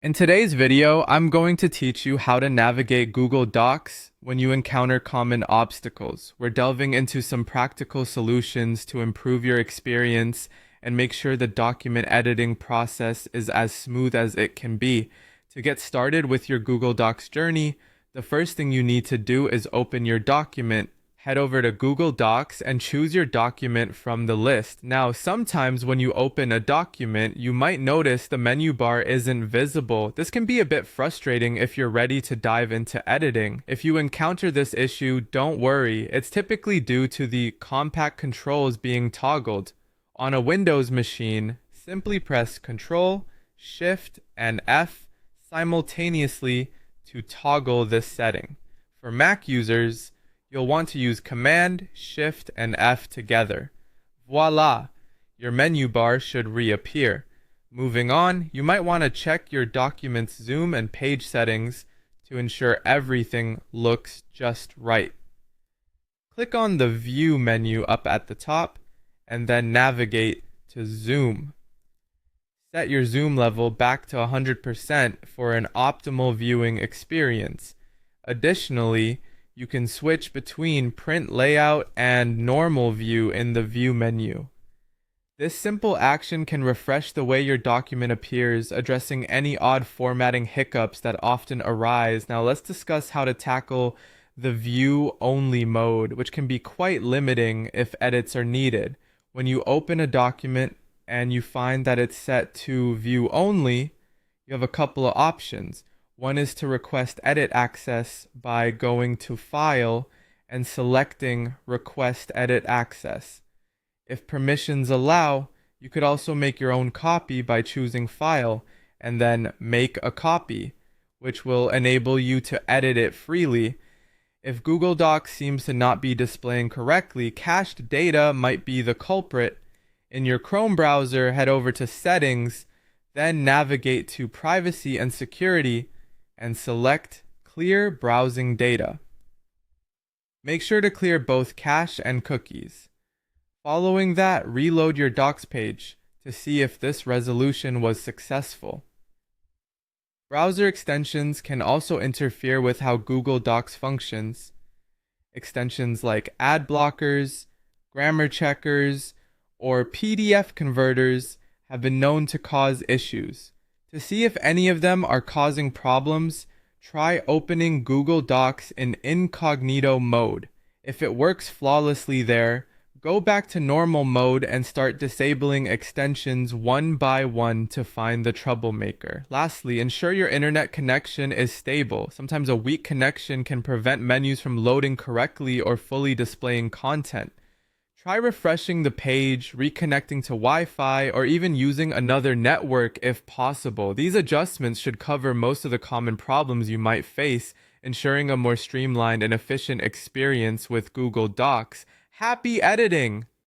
In today's video, I'm going to teach you how to navigate Google Docs when you encounter common obstacles. We're delving into some practical solutions to improve your experience and make sure the document editing process is as smooth as it can be. To get started with your Google Docs journey, the first thing you need to do is open your document. Head over to Google Docs and choose your document from the list. Now, sometimes when you open a document, you might notice the menu bar isn't visible. This can be a bit frustrating if you're ready to dive into editing. If you encounter this issue, don't worry. It's typically due to the compact controls being toggled. On a Windows machine, simply press Ctrl, Shift, and F simultaneously to toggle this setting. For Mac users, you'll want to use Command, Shift, and F together. Voila! Your menu bar should reappear. Moving on, you might want to check your document's zoom and page settings to ensure everything looks just right. Click on the View menu up at the top, and then navigate to Zoom. Set your zoom level back to 100% for an optimal viewing experience. Additionally, you can switch between print layout and normal view in the View menu. This simple action can refresh the way your document appears, addressing any odd formatting hiccups that often arise. Now let's discuss how to tackle the View Only mode, which can be quite limiting if edits are needed. When you open a document and you find that it's set to View Only, you have a couple of options. One is to request edit access by going to File and selecting Request Edit Access. If permissions allow, you could also make your own copy by choosing File and then Make a Copy, which will enable you to edit it freely. If Google Docs seems to not be displaying correctly, cached data might be the culprit. In your Chrome browser, head over to Settings, then navigate to Privacy and Security, and select Clear Browsing Data. Make sure to clear both cache and cookies. Following that, reload your Docs page to see if this resolution was successful. Browser extensions can also interfere with how Google Docs functions. Extensions like ad blockers, grammar checkers, or PDF converters have been known to cause issues. To see if any of them are causing problems, try opening Google Docs in incognito mode. If it works flawlessly there, go back to normal mode and start disabling extensions one by one to find the troublemaker. Lastly, ensure your internet connection is stable. Sometimes a weak connection can prevent menus from loading correctly or fully displaying content. Try refreshing the page, reconnecting to Wi-Fi, or even using another network if possible. These adjustments should cover most of the common problems you might face, ensuring a more streamlined and efficient experience with Google Docs. Happy editing!